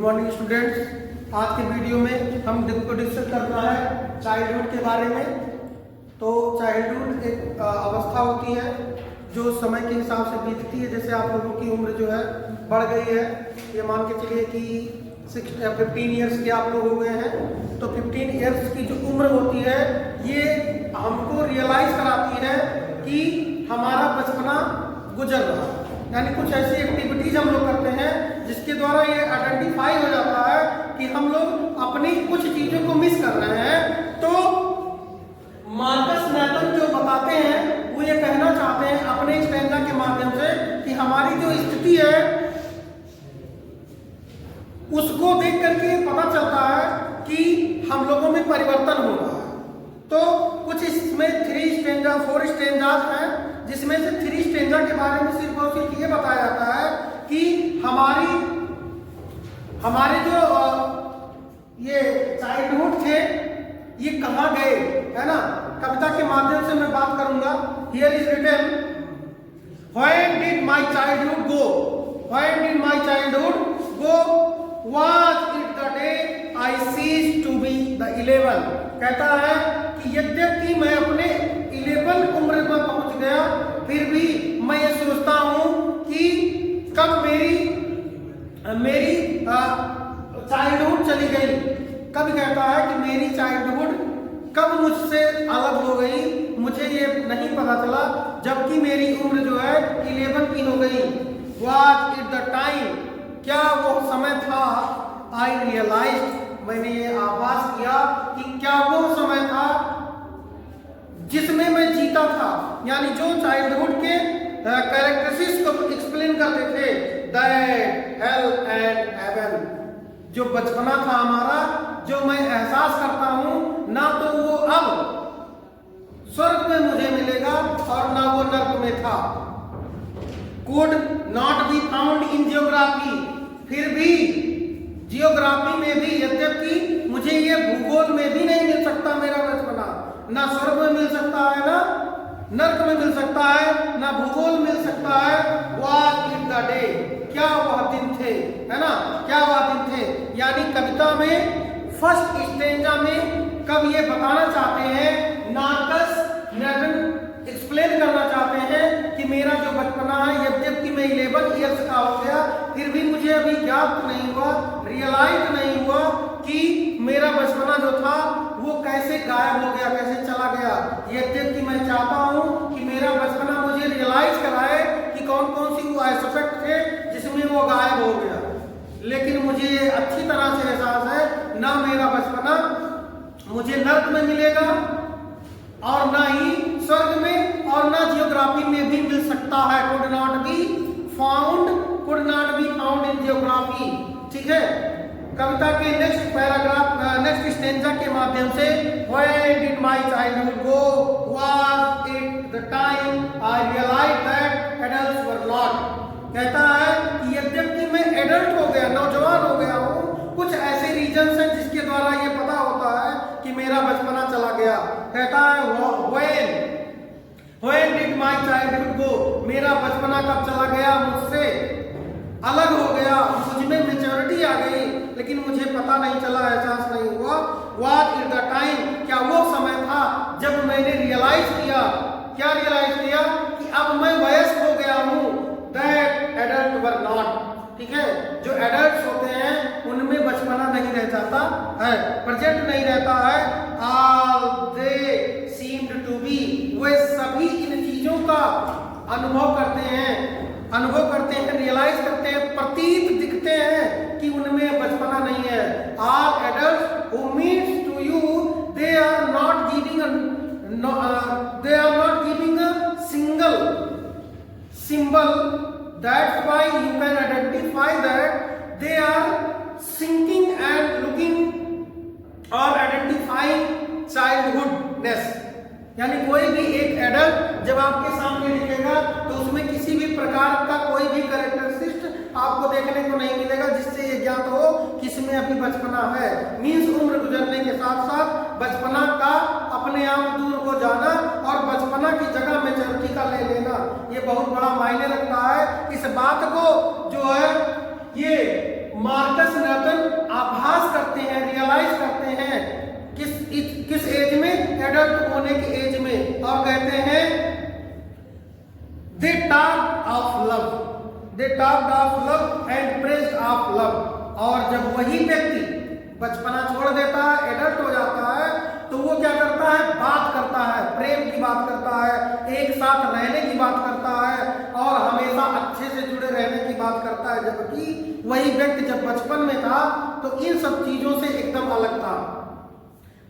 Morning students. आज के video में हम डिस्कस करना है चाइल्डहुड के बारे में। तो चाइल्डहुड एक अवस्था होती है जो समय के हिसाब से बीतती है। जैसे आप लोगों की उम्र जो है बढ़ गई है, ये मान के चलिए कि 15 ईयर्स के आप लोग हो गए हैं। तो 15 ईयर्स की जो उम्र होती है ये हमको रियलाइज कराती है कि हमारा बचपना गुजर रहा है। यानी कुछ ऐसी एक्टिविटीज हम लोग करते हैं जिसके द्वारा ये आइडेंटिफाई हो जाता है कि हम लोग अपनी कुछ चीजों को मिस कर रहे हैं। तो मार्कस मैथन जो बताते हैं वो ये कहना चाहते हैं अपने स्टैंजा के माध्यम से कि हमारी जो स्थिति है उसको देख करके पता चलता है कि हम लोगों में परिवर्तन हो रहा है। तो कुछ इसमें 3 स्टैंजा 4 स्टैंजास हैं, जिसमें से 3 स्टैंजा के बारे में सिर्फ और सिर्फ ये बताया जाता है कि हमारे जो ये चाइल्डहुड थे ये कहाँ गए, है ना। कविता के माध्यम से मैं बात करूंगा। Here is written, when did my childhood go, when did my childhood go, was it the day I ceased to be the 11। कहता है कि यद्यपि मैं अपने 11 उम्र में पहुंच गया, फिर भी मैं ये सोचता हूं कि कब मेरी चाइल्डहुड चली गई। कब कहता है कि मेरी चाइल्डहुड कब मुझसे अलग हो गई, मुझे ये नहीं पता चला, जबकि मेरी उम्र जो है 11 की हो गई। Was it the time, क्या वो समय था। I realized, मैंने ये आभास किया कि क्या वो समय था जिसमें मैं जीता था। यानी जो चाइल्डहुड के कैरेक्टरिस्टिक्स को एक्सप्लेन करते थे, दैट हेल एंड हेवन, जो बचपना था हमारा, जो मैं एहसास करता हूं, ना तो वो अब स्वर्ग में मुझे मिलेगा और ना वो नर्क में था। Could not be found in geography, फिर भी जियोग्राफी में भी, यद्यपि मुझे ये भूगोल में भी नहीं मिल सकता मेरा बचपना, ना स्वर्ग में मिल सकता है, ना नर्क में मिल सकता है, ना भूगोल मिल सकता है। वाज इट द डे, क्या वह दिन थे, है ना, क्या वह दिन थे। यानी कविता में फर्स्ट स्टेंजा में कब ये बताना चाहते हैं, मार्कस मैथन एक्सप्लेन करना चाहते हैं कि मेरा जो बचपना है, यद्यपि मैं 11 ईयर्स का हो गया, फिर भी मुझे अभी ज्ञात नहीं हुआ, रियलाइज नहीं हुआ कि मेरा बचपना जो था वो कैसे गायब हो गया, कैसे चला गया। यद्यपि मैं चाहता हूं कि मेरा बचपना मुझे रियलाइज कराए कि कौन कौन सी वो एस्पेक्ट थे जिसमें वो गायब हो गया, लेकिन मुझे अच्छी तरह से एहसास है ना मेरा बचपना मुझे नर्क में मिलेगा और ना ही स्वर्ग में, और ना जियोग्राफी में भी मिल सकता है। Could not be found in geography. ठीक है, कविता के नेक्स्ट पैराग्राफ, नेक्स्ट स्टेंजा के माध्यम से, when did my childhood go, was it the time I realised that adults were not. कहता है कि यद्यपि मैं एडल्ट हो गया, नौजवान हो गया हूं, कुछ ऐसे रीजंस हैं जिसके द्वारा ये पता होता है कि मेरा बचपना चला गया। कहता है when did my childhood go, मेरा बचपना कब चला गया, मुझसे अलग हो गया, मुझ में मैच्योरिटी आ गई, लेकिन मुझे पता नहीं चला, एहसास नहीं हुआ। व्हाट इज द टाइम, क्या वो समय था जब मैंने रियलाइज किया, क्या रियलाइज किया कि अब मैं वयस्क हो गया हूं, दैट एडल्ट वर नॉट। ठीक है, जो एडल्ट्स होते हैं उनमें बचपना नहीं रह जाता है, प्रेजेंट नहीं रहता है। All they seemed to be, वे सभी इन चीजों का अनुभव करते हैं, रियलाइज करते हैं, प्रतीत दिखते हैं कि उनमें बचपना नहीं है। All adults who meets to you, they are not giving a single symbol, that's why you can identify that they are thinking and looking or identifying childhoodness। यानी कोई भी एक एडल्ट जब आपके सामने दिखेगा तो उसमें किसी भी प्रकार का कोई भी कैरेक्टरिस्टिक आपको देखने को नहीं मिलेगा जिससे ये ज्ञात हो कि इसमें अभी बचपना है। मीन्स उम्र गुजरने के साथ साथ बचपना का अपने आप दूर हो जाना और बचपना की जगह मैच्योरिटी का ले लेना, ये बहुत बड़ा मायने रखता है। इस बात को जो है ये मार्कस नर्टन आभास करते हैं, रियलाइज करते हैं किस एज में, एडल्ट होने के एज में, और कहते हैं they talked of love, they talked of love and praised of love. और जब वही व्यक्ति बचपना छोड़ देता है, एडल्ट हो जाता है, तो वो क्या करता है, बात करता है, प्रेम की बात करता है, एक साथ रहने की बात करता है, और हमेशा अच्छे से जुड़े रहने की बात करता है। जबकि वही व्यक्ति जब बचपन में था तो इन सब चीजों से एकदम अलग था।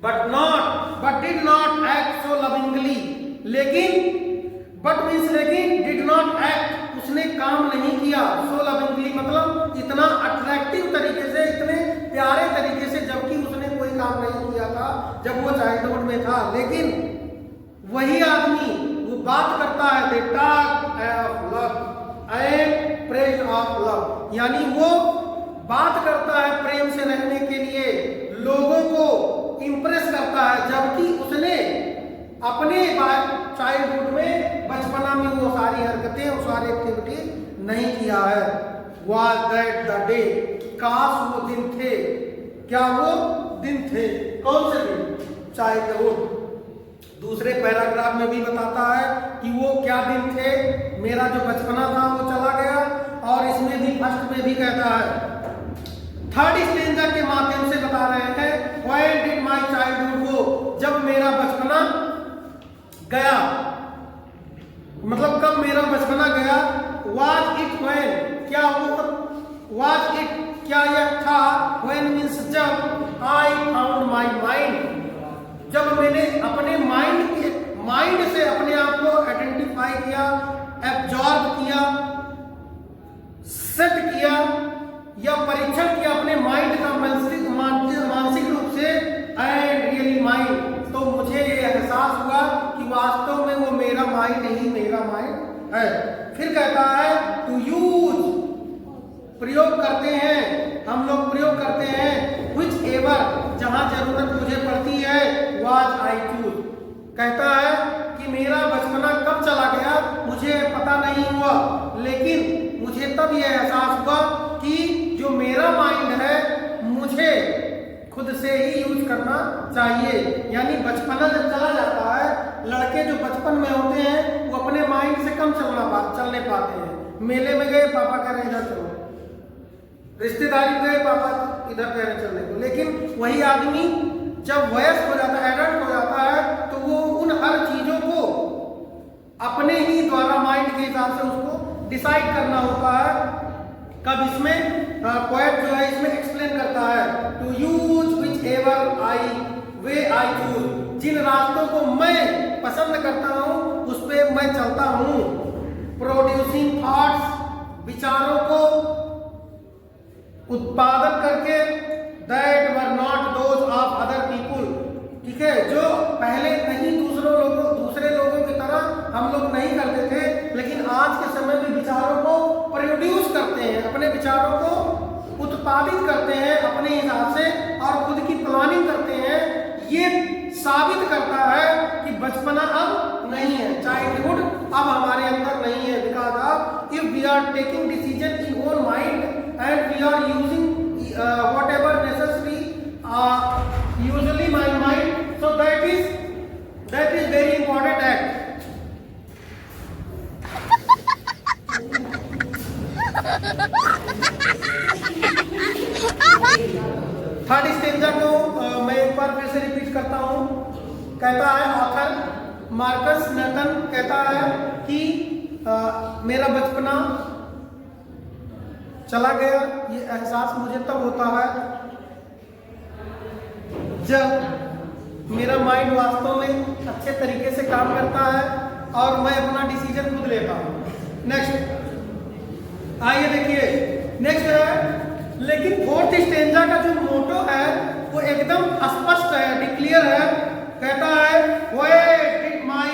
But did not act so lovingly, लेकिन डिड नॉट एक्ट, उसने काम नहीं किया, सो लविंगली मतलब इतना अट्रैक्टिव तरीके से, इतने प्यारे तरीके से, जबकि उसने कोई काम नहीं किया था जब वो चाइल्डहुड में था। लेकिन वही आदमी वो बात करता है, they talk of love and praise of love, यानी वो बात करता है प्रेम से रहने के लिए, लोगों को इंप्रेस करता है, जबकि उसने अपने चाइल्डहुड में, बचपना में वो सारी हरकतें, वो सारी एक्टिविटी नहीं किया है। Was that the day, काश वो दिन थे, क्या वो दिन थे, कौन से दिन, चाइल्डहुड। दूसरे पैराग्राफ में भी बताता है कि वो क्या दिन थे, मेरा जो बचपना था वो चला गया, और इसमें भी फर्स्ट में भी कहता है। थर्ड स्टेंजा के माध्यम से बता रहे हैं, When did my childhood go, जब मेरा बचपना गया, मतलब कब मेरा बचपना गया। Was it when, क्या वो, was it क्या यह था, when means जब, I found my mind, जब मैंने अपने माइंड से अपने आप को आइडेंटिफाई किया, एब्जॉर्ब किया, सेट किया या परीक्षण किया अपने माइंड का मानसिक रूप से, एंड रियली माइंड, तो मुझे ये एहसास हुआ कि वास्तव में वो मेरा माइंड ही मेरा माइंड है। फिर कहता है टू यूज, प्रयोग करते हैं, हम लोग प्रयोग करते हैं, विच एवर, जहां जरूरत मुझे पड़ती है, वाज आई चूज, कहता है कि मेरा बचपना कब चला गया मुझे पता नहीं हुआ, लेकिन मुझे तब यह एहसास हुआ कि जो मेरा माइंड है मुझे खुद से ही यूज करना चाहिए। यानी बचपना जब चला जाता है, लड़के जो बचपन में होते हैं वो अपने माइंड से कम चलने पाते हैं। मेले में गए, पापा कह रहे इधर चलो, रिश्तेदारी गए, पापा इधर कह रहे चलने को, लेकिन वही आदमी जब वयस्क हो जाता है, एडल्ट हो जाता है, तो वो उन हर चीजों को अपने ही द्वारा माइंड के हिसाब से उसको डिसाइड करना होता है। कब इसमें पोएट जो है इसमें एक्सप्लेन करता है, to use whichever I way I choose, जिन रास्तों को मैं पसंद करता हूं उस पे मैं चलता हूं। प्रोड्यूसिंग थॉट्स, विचारों को उत्पादन करके, that were not those of other people, ठीक है, जो पहले नहीं दूसरे लोगों की तरह हम लोग नहीं करते थे, लेकिन आज के समय में विचारों को प्रोड्यूस करते हैं, अपने विचारों को उत्पादित करते हैं अपने हिसाब से, और खुद की प्लानिंग करते हैं। ये साबित करता है कि बचपना अब नहीं है, चाइल्डहुड अब हमारे अंदर नहीं है, because of if we are taking decision in own mind and we are using whatever necessary usually my mind, so that is very important act. Third stanza को मैं एक बार फिर से रिपीट करता हूं। कहता है ऑथर मार्कस नर्टन कहता है कि मेरा बचपना चला गया, ये एहसास मुझे तब होता है जब मेरा माइंड वास्तव में अच्छे तरीके से काम करता है और मैं अपना डिसीजन खुद लेता हूं। नेक्स्ट आइए देखिए, नेक्स्ट है, लेकिन फोर्थ स्टेंजा का जो मोटो है वो एकदम स्पष्ट है, डिक्लियर है। कहता है where did my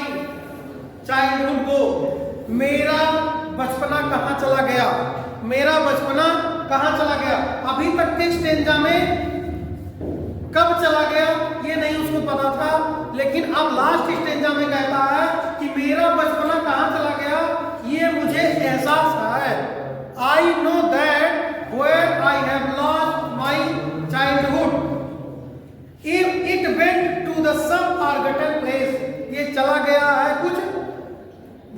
childhood go, मेरा बचपना कहाँ चला गया, मेरा बचपना कहाँ चला गया। अभी तक के स्टेंजा में कब चला गया ये नहीं उसको पता था, लेकिन अब लास्ट स्टेंजा में कहता है कि मेरा बचपना कहाँ चला गया ये मुझे एहसास है। I know that where I have forgotten place, ये चला गया है कुछ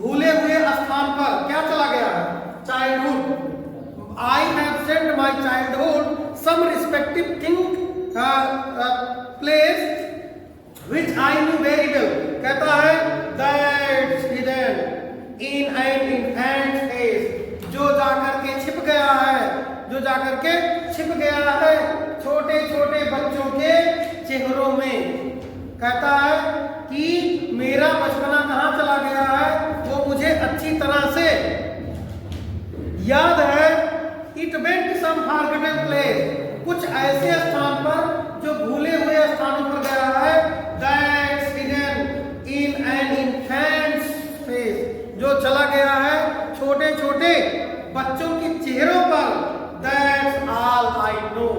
भूले हुए स्थान पर। क्या चला गया है? Childhood. I have sent my childhood some respective thing place which I knew very well। कहता है that's hidden in an infant's face, जो जाकर के छिप गया है, जो जाकर के छिप गया है छोटे छोटे बच्चों के चेहरों में। कहता है कि मेरा बचपना कहाँ चला गया है, वो मुझे अच्छी तरह से याद है। It went some forgotten place, कुछ ऐसे स्थान पर जो भूले हुए स्थानों पर गया है। That's hidden in an infant's face, जो चला गया है छोटे छोटे बच्चों के चेहरों पर। That's all I know,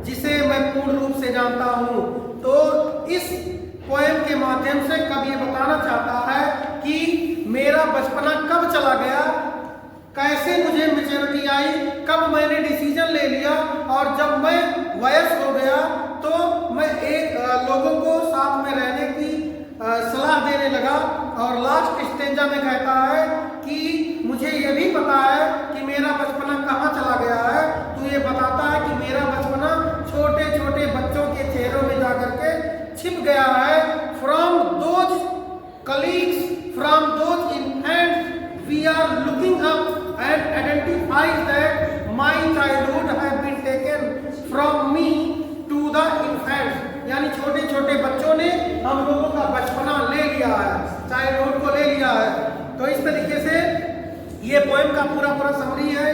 जिसे मैं पूर्ण रूप से जानता हूँ। तो इस पोएम के माध्यम से कवि ये बताना चाहता है कि मेरा बचपना कब चला गया, कैसे मुझे मैच्योरिटी आई, कब मैंने डिसीजन ले लिया, और जब मैं वयस्क हो गया तो मैं एक लोगों को साथ में रहने की सलाह देने लगा। और लास्ट स्टेंजा में कहता है कि मुझे ये भी पता है कि मेरा बचपना कहाँ चला गया है। तो ये बताता है कि मेरा बचपना छोटे छोटे बच्चों के चेहरों में जाकर के छिप गया है। From those colleagues, from those infants we are looking up and identifies that my childhood have been taken from me to the infants, यानी छोटे छोटे बच्चों ने हम लोगों का बचपना ले लिया है, चाइल्डहुड को ले लिया है। तो इस तरीके से ये पोएम का पूरा समरी है।